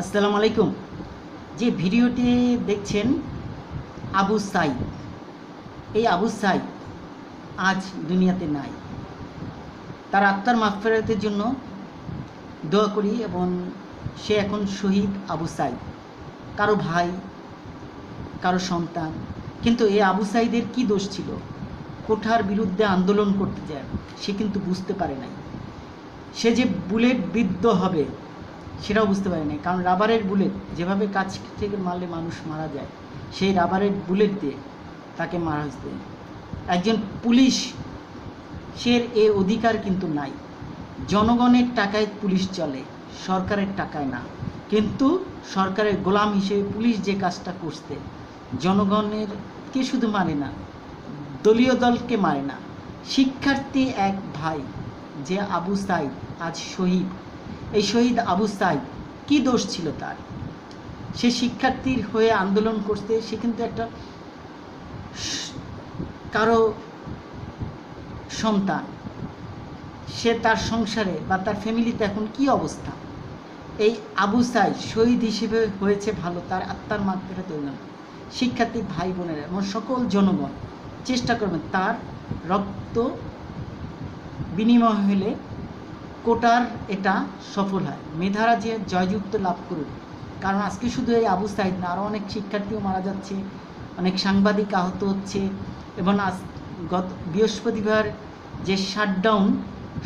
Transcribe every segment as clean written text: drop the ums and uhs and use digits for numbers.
আসসালামু আলাইকুম। যে ভিডিওটি দেখছেন আবু সাইদ, এই আবু সাইদ আজ দুনিয়াতে নাই। তার আত্মার মাগফিরাতের জন্য দোয়া করি। এবং সে এখন শহীদ আবু সাইদ, কারো ভাই, কারো সন্তান। কিন্তু এই আবু সাইদের কী দোষ ছিল? কোঠার বিরুদ্ধে আন্দোলন করতে যায়, সে কিন্তু বুঝতে পারে নাই সে যে বুলেট বিদ্ধ হবে সেটাও বুঝতে পারে নাই। কারণ রাবারের বুলেট যেভাবে কাছ থেকে মারলে মানুষ মারা যায়, সেই রাবারের বুলেট দিয়ে তাকে মারা হয়েছে। একজন পুলিশ সে এ অধিকার কিন্তু নাই। জনগণের টাকায় পুলিশ চলে, সরকারের টাকায় না। কিন্তু সরকারের গোলাম হিসেবে পুলিশ যে কাজটা করছে, জনগণের কে শুধু মারে না, দলীয় দলকে মারে না। শিক্ষার্থী এক ভাই যে আবু সাইদ আজ শহীদ, এই শহীদ আবু সাইদ কী দোষ ছিল তার? সে শিক্ষার্থীর হয়ে আন্দোলন করতে, সে কিন্তু একটা কারো সন্তান, সে তার সংসারে বা তার ফ্যামিলিতে এখন কি অবস্থা? এই আবু সাইদ শহীদ হিসেবে হয়েছে ভালো, তার আত্মার মাগফিরাত হইল। শিক্ষার্থী ভাই বোনেরা এবং সকল জনগণ চেষ্টা করবেন তার রক্ত বিনিময় হলে কোটার এটা সফল হয়, মেধারা যে জয়যুক্ত লাভ করুক। কারণ আজকে শুধু এই আবু সাইদ না, আরও অনেক শিক্ষার্থীও মারা যাচ্ছে, অনেক সাংবাদিক আহত হচ্ছে। এবং আজ গত বৃহস্পতিবার যে শাটডাউন,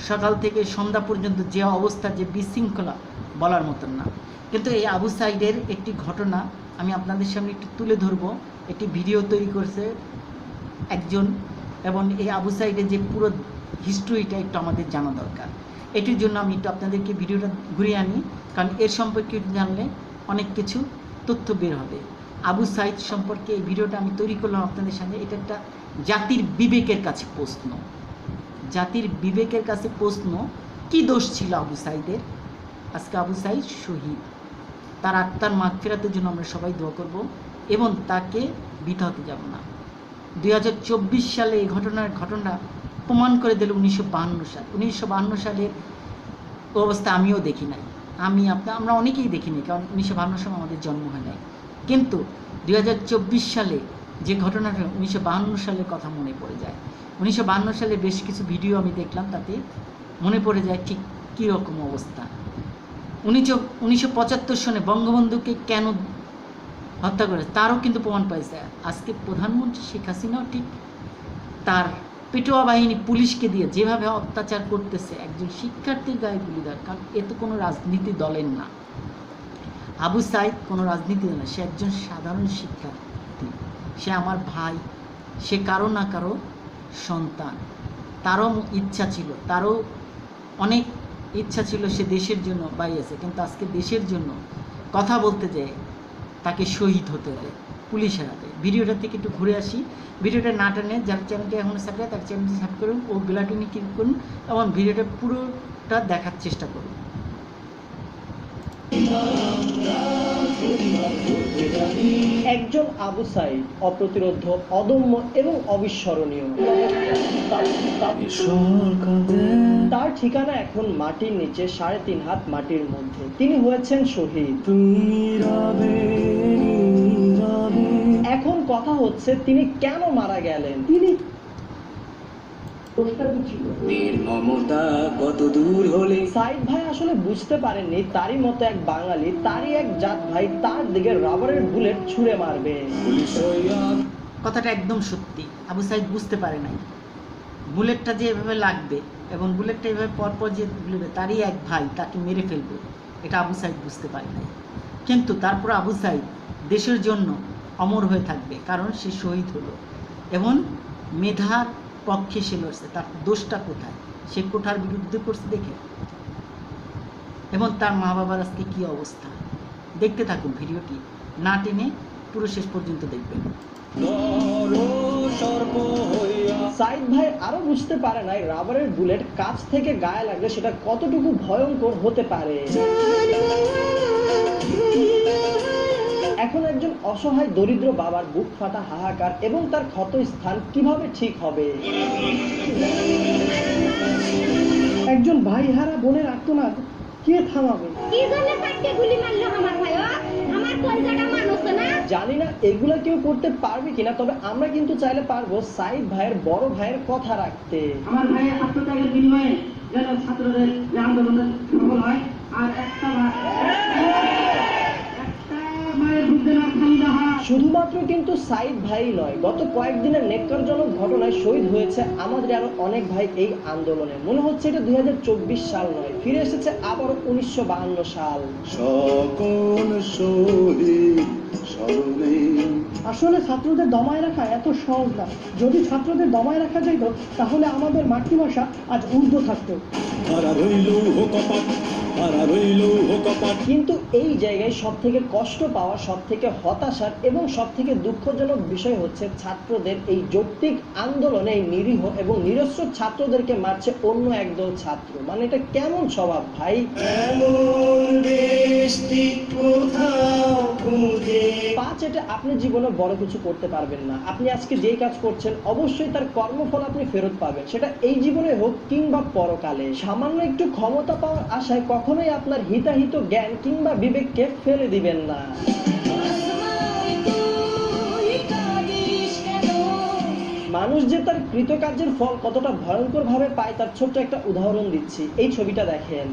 সকাল থেকে সন্ধ্যা পর্যন্ত যে অবস্থা, যে বিশৃঙ্খলা বলার মতন না। কিন্তু এই আবু সাইদের একটি ঘটনা আমি আপনাদের সামনে একটু তুলে ধরবো। একটি ভিডিও তৈরি করছে একজন, এবং এই আবু সাইডের যে পুরো হিস্ট্রিটা একটু আমাদের জানা দরকার। এটির জন্য আমি একটু আপনাদেরকে ভিডিওটা ঘুরিয়ে আনি, কারণ এর সম্পর্কে জানলে অনেক কিছু তথ্য বের হবে। আবু সাইদ সম্পর্কে এই ভিডিওটা আমি তৈরি করলাম আপনাদের সামনে। এটা একটা জাতির বিবেকের কাছে প্রশ্ন, জাতির বিবেকের কাছে প্রশ্ন, কি দোষ ছিল আবু সাইদের? আজকে আবু সাইদ শহীদ, তার আত্মার মাগফিরাতের জন্য আমরা সবাই দোয়া করব এবং তাকে বৃথা হতে যাব না। 2024 সালে এই ঘটনা প্রমাণ করে দিল 1952 সাল। 1952 সালের অবস্থা আমিও দেখি নাই, আমরা অনেকেই দেখিনি, কারণ 1952 সালে আমাদের জন্ম হয় নাই। কিন্তু 2024 সালে যে ঘটনাটা, 1952 সালের কথা মনে পড়ে যায়। 1952 সালে বেশ কিছু ভিডিও আমি দেখলাম, তাতে মনে পড়ে যায় ঠিক কীরকম অবস্থা। 1975 সনে বঙ্গবন্ধুকে কেন হত্যা করে তারও কিন্তু প্রমাণ পাইছে। আজকে প্রধানমন্ত্রী শেখ হাসিনাও ঠিক তার পেটোয়া বাহিনী পুলিশকে দিয়ে যেভাবে অত্যাচার করতেছে একজন শিক্ষার্থীর গায়ে গুলি দেয়। কারণ এ তো কোনো রাজনীতি দলের না, আবু সাইদ কোনো রাজনীতি দল না, সে একজন সাধারণ শিক্ষার্থী, সে আমার ভাই, সে কারো না কারো সন্তান। তারও ইচ্ছা ছিল, তারও অনেক ইচ্ছা ছিল সে দেশের জন্য বাইরেছে, কিন্তু আজকে দেশের জন্য কথা বলতে যায় তাকে শহীদ হতে হবে পুলিশের হাতে। ভিডিওটা থেকে একটু ঘুরে আসি, ভিডিওটা না টানে, যার চ্যানেলটি এখনও সাবস্ক্রাইব, তার চ্যানেলটি সাবস্ক্রাইব করুন ও বেলাইকনে ক্লিক করুন এবং ভিডিওটা পুরোটা দেখার চেষ্টা করুন। একজন আবু সাইদ অপ্রতিরোধ্য, অদম্য এবং অবিস্মরণীয়। তার ঠিকানা এখন মাটির নিচে, 3.5 হাত মাটির মধ্যে। তিনি হয়েছেন শহীদ। এখন কথা হচ্ছে তিনি কেন মারা গেলেন, তিনি কত দূর হলে সাইদ ভাই আসলে বুঝতে পারেননি তারই মতো এক বাঙালি, তারই এক জাত ভাই তার দিকে রাবারের বুলেট ছুঁড়ে মারবে। কথাটা একদম সত্যি, আবু সাইদ বুঝতে পারে নাই বুলেটটা যে এভাবে লাগবে এবং বুলেটটা এভাবে পরপর যে গুলবে, তারই এক ভাই তাকে মেরে ফেলবে, এটা আবু সাইদ বুঝতে পারে নাই। কিন্তু তারপর আবু সাইদ দেশের জন্য অমর হয়ে থাকবে, কারণ সে শহীদ হলো এবং মেধার পক্ষে সে লড়ছে। তার দোষটা কোথায়? সে কোঠার বিরুদ্ধে করছে দেখে। এবং তার মা বাবার আজকে কী অবস্থা, দেখতে থাকুন ভিডিওটি, না টেনে পুরো শেষ পর্যন্ত দেখবেন। সাইদ ভাই আরো বুঝতে পারে নাই রাবারের বুলেট কাছ থেকে গায়ে লাগলে সেটা কতটুকু ভয়ঙ্কর হতে পারে। এখন একজন অসহায় দরিদ্র বাবার বুক ফাটা হাহাকার এবং তার ক্ষত স্থান কিভাবে ঠিক হবে। একজন ভাই হারা বোনের আর্তনাদ কে থামাবে? কি জন্য কাটতে গুলি মারলো আমার ভাই? জানি না এগুলা কেউ করতে পারবে কিনা, তবে আমরা কিন্তু চাইলে পারবো সাইদ ভাইয়ের বড় ভাইয়ের কথা রাখতে। আমার ভাইয়ের আত্মত্যাগের বিনিময়ে যেন ছাত্রদের যে আন্দোলন সফল হয়, আর একটা মায়ের বুদ্ধে না খালি না হয়। শুধুমাত্র কিন্তু সাইদ ভাই নয়, গত কয়েকদিনের নেককারজনক ঘটনায় শহীদ হয়েছে আমাদের আরো অনেক ভাই এই আন্দোলনে। মনে হচ্ছে এটা 2024 সাল নয়, ফিরে এসেছে আবারও 1952 সাল। সকল শহীদ স্মরণে। আসলে ছাত্রদের দমায় রাখা এত সহজ না। যদি ছাত্রদের দমায় রাখা যেত তাহলে আমাদের মাতৃভাষা আজ উর্দু থাকতো। তারা রইল কপাট, তারা রইল কপাট। কিন্তু এই জায়গায় সব থেকে কষ্ট পাওয়া, সব থেকে হতাশার এবং সব থেকে দুঃখজনক বিষয় হচ্ছে ছাত্রদের এই যৌক্তিক আন্দোলনে এই নিরীহ এবং নিরস্ত্র ছাত্রদেরকে মারছে অন্য একদল ছাত্র। মানে এটা কেমন স্বভাব ভাই? এমন দেশটি কোথাও খুঁজে। পাঁচ, এটা আপনি জীবনে বড় কিছু করতে পারবেন না। আপনি আজকে যেই কাজ করছেন অবশ্যই তার কর্মফল আপনি ফেরত পাবেন, সেটা এই জীবনে হোক কিংবা পরকালে। সামান্য একটু ক্ষমতা পাওয়ার আশায় কখনোই আপনার হিতাহিত জ্ঞান কিংবা বিবেককে ফেলে দিবেন না। মানুষ যে তার কৃতকার্যের ফল কতটা ভয়ঙ্কর ভাবে পায় তার ছোট্ট একটা উদাহরণ দিচ্ছি। এই ছবিটা দেখেন।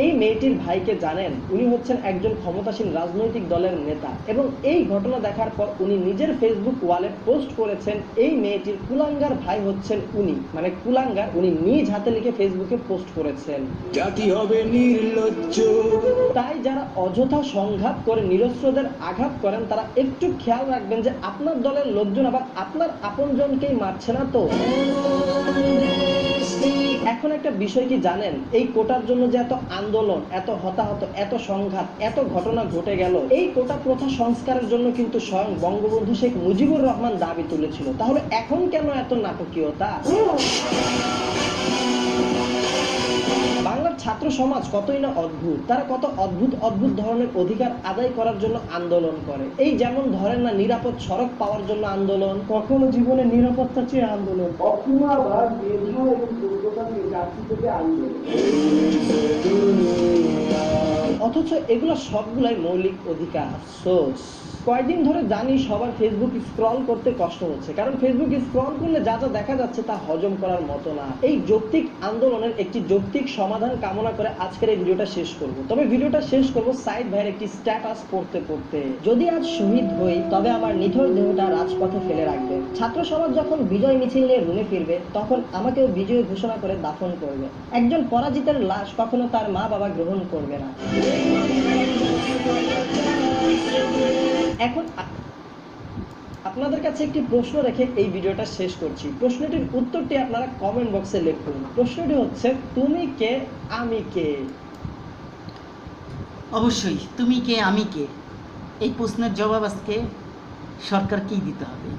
এই মেয়েটির ভাইকে জানেন? উনি হচ্ছেন একজন ক্ষমতাসীন রাজনৈতিক দলের নেতা, এবং এই ঘটনা দেখার পর উনি নিজের ফেসবুক ওয়ালে পোস্ট করেছেন এই মেয়েটির কুলাঙ্গার ভাই হচ্ছেন উনি, মানে কুলাঙ্গার উনি নিজ হাতে লিখে ফেসবুকে পোস্ট করেছেন। জাতি হবে নির্লজ্জ। তাই যারা অযথা সংঘাত করে নিরস্ত্রদের আঘাত করেন তারা একটু খেয়াল রাখবেন যে আপনার দলের লোকজন আবার আপনার আপনজনকেই মারছে না তো। এখন একটা বিষয় কি জানেন? এই কোটার জন্য যে এত আন্দোলন, এত হতাহত, এত সংঘাত, এত ঘটনা ঘটে গেল, এই কোটা প্রথা সংস্কারের জন্য কিন্তু স্বয়ং বঙ্গবন্ধু শেখ মুজিবুর রহমান দাবি তুলেছিল। তাহলে এখন কেন এত নাটকীয়তা? বাংলার ছাত্র সমাজ কতই না অদ্ভুত, তারা কত অদ্ভুত অদ্ভুত ধরনের অধিকার আদায় করার জন্য আন্দোলন করে। এই যেমন ধরেন না, নিরাপদ সড়ক পাওয়ার জন্য আন্দোলন, কখনো জীবনে নিরাপত্তা চেয়ে আন্দোলন, কখনো আবার মেধা এবং যোগ্যতা নিয়ে চাকরি থেকে আন্দোলন। অথচ এগুলো সবগুলাই মৌলিক অধিকার। আফসোস কয়েকদিন ধরে জানি সবার ফেসবুক স্ক্রল করতে কষ্ট হচ্ছে, কারণ ফেসবুক স্ক্রল করলে যা যা দেখা যাচ্ছে তা হজম করার মতো না। এই যৌক্তিক আন্দোলনের একটি যৌক্তিক সমাধান কামনা করে আজকের এই ভিডিওটা শেষ করব। তবে ভিডিওটা শেষ করব সাইদ ভাইয়ের একটি স্ট্যাটাস পড়তে পড়তে। যদি আজ শহীদ হই তবে আমার নিথর দেহটা রাজপথে ফেলে রাখবে। ছাত্র সমাজ যখন বিজয় মিছিল নিয়ে রুমে ফিরবে তখন আমাকেও বিজয় ঘোষণা করে দাফন করবে। একজন পরাজিতের লাশ কখনো তার মা বাবা গ্রহণ করবে না। এখন আপনাদের কাছে একটি প্রশ্ন রেখে এই ভিডিওটা শেষ করছি। প্রশ্নটির উত্তরটি আপনারা কমেন্ট বক্সে লিখুন। প্রশ্নটি হচ্ছে, তুমি কে, আমি কে? অবশ্যই তুমি কে আমি কে, এই প্রশ্নের জবাব আজকে সরকারকেই দিতে হবে।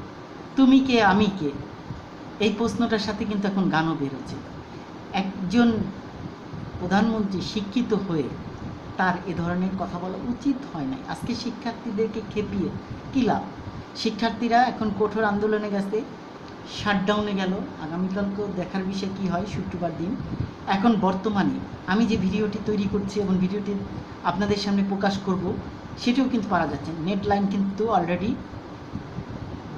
তুমি কে আমি কে, এই প্রশ্নটার সাথে কিন্তু এখন গানও বেরোচ্ছে। একজন প্রধানমন্ত্রী শিক্ষিত হয়ে তার এ ধরনের কথা বলা উচিত হয় না। আজকে শিক্ষার্থীদেরকে খেপিয়ে কী লাভ? শিক্ষার্থীরা এখন কঠোর আন্দোলনে গেছে, শাটডাউনে গেল। আগামীকালকেও দেখার বিষয় কি হয়, শুক্রবার দিন। এখন বর্তমানে আমি যে ভিডিওটি তৈরি করছি এবং ভিডিওটি আপনাদের সামনে প্রকাশ করব, সেটাও কিন্তু পারা যাচ্ছে। নেট লাইন কিন্তু অলরেডি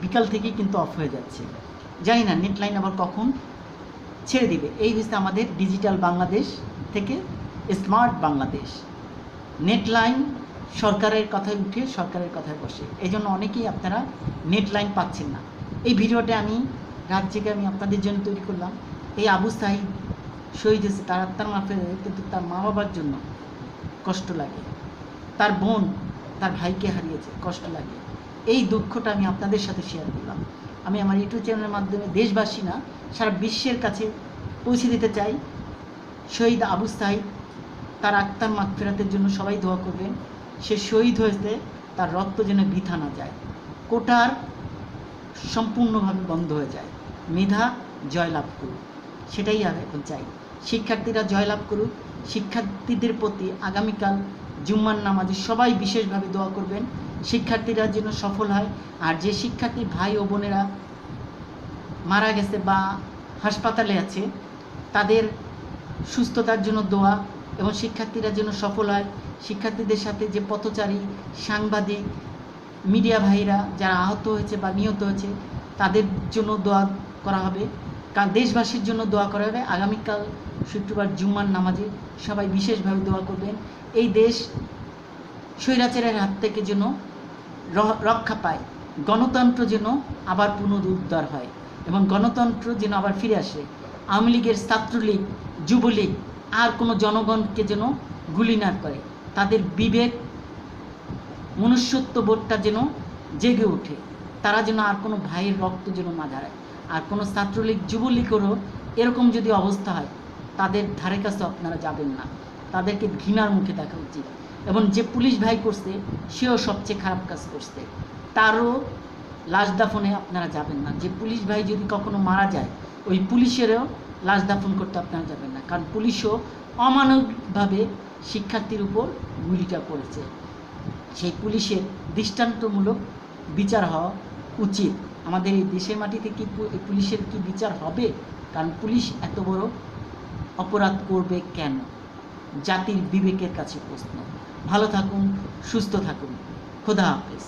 বিকাল থেকেই কিন্তু অফ হয়ে যাচ্ছে। জানি না নেট লাইন আবার কখন ছেড়ে দিবে। এই হচ্ছে আমাদের ডিজিটাল বাংলাদেশ থেকে স্মার্ট বাংলাদেশ। নেট লাইন সরকারের কথায় উঠে সরকারের কথায় বসে, এই জন্য অনেকেই আপনারা নেট লাইন পাচ্ছেন না। এই ভিডিওটা আমি রাত জেগে আমি আপনাদের জন্য তৈরি করলাম। এই আবু সাঈদ শহীদ হয়েছে, তার আত্মার মাফে, কিন্তু তার মা বাবার জন্য কষ্ট লাগে। তার বোন তার ভাইকে হারিয়েছে, কষ্ট লাগে। এই দুঃখটা আমি আপনাদের সাথে শেয়ার করলাম। আমি আমার ইউটিউব চ্যানেলের মাধ্যমে দেশবাসী না সারা বিশ্বের কাছে পৌঁছে দিতে চাই। শহীদ আবু সাঈদ, তার আত্মার মাগফিরাতের জন্য সবাই দোয়া করবেন। সে শহীদ হয়েছে, তার রক্ত যেন বৃথা না যায়, কোটার সম্পূর্ণভাবে বন্ধ হয়ে যায়, মেধা জয়লাভ করুক, সেটাই আর এখন চাই। শিক্ষার্থীরা জয়লাভ করুক। শিক্ষার্থীদের প্রতি আগামীকাল জুম্মার নামাজে সবাই বিশেষভাবে দোয়া করবেন, শিক্ষার্থীরা যেন সফল হয়। আর যে শিক্ষার্থী ভাই ও বোনেরা মারা গেছে বা হাসপাতালে আছে তাদের সুস্থতার জন্য দোয়া, এবং শিক্ষার্থীরা যেন সফল হয়। শিক্ষার্থীদের সাথে যে পথচারী, সাংবাদিক, মিডিয়া ভাইরা যারা আহত হয়েছে বা নিহত হয়েছে তাদের জন্য দোয়া করা হবে, দেশবাসীর জন্য দোয়া করা হবে। আগামীকাল শুক্রবার জুম্মার নামাজে সবাই বিশেষভাবে দোয়া করবেন। এই দেশ স্বৈরাচারের হাত থেকে যেন রক্ষা পায়, গণতন্ত্র যেন আবার পুনরুদ্ধার হয় এবং গণতন্ত্র যেন আবার ফিরে আসে। আওয়ামী লীগের, ছাত্রলীগ, যুবলীগ আর কোনো জনগণকে যেন গুলি না করে, তাদের বিবেক, মনুষ্যত্ববোধটা যেন জেগে ওঠে, তারা যেন আর কোনো ভাইয়ের রক্ত যেন না ঝরায়। আর কোনো ছাত্রলীগ, যুবলীগেরও এরকম যদি অবস্থা হয় তাদের ধারে কাছে আপনারা যাবেন না, তাদেরকে ঘৃণার মুখে দেখা উচিত। এবং যে পুলিশ ভাই করছে সেও সবচেয়ে খারাপ কাজ করছে, তারও লাশ দাফনে আপনারা যাবেন না। যে পুলিশ ভাই যদি কখনো মারা যায় ওই পুলিশেরও লাশ দাফন করতে আপনারা যাবেন না, কারণ পুলিশও অমানবিকভাবে শিক্ষার্থীর উপর গুলিটা করেছে। সেই পুলিশের দৃষ্টান্তমূলক বিচার হওয়া উচিত। আমাদের এই দেশের মাটিতে কি পুলিশের কি বিচার হবে? কারণ পুলিশ এত বড় অপরাধ করবে কেন? জাতির বিবেকের কাছে প্রশ্ন। ভালো থাকুন, সুস্থ থাকুন, খোদা হাফেজ।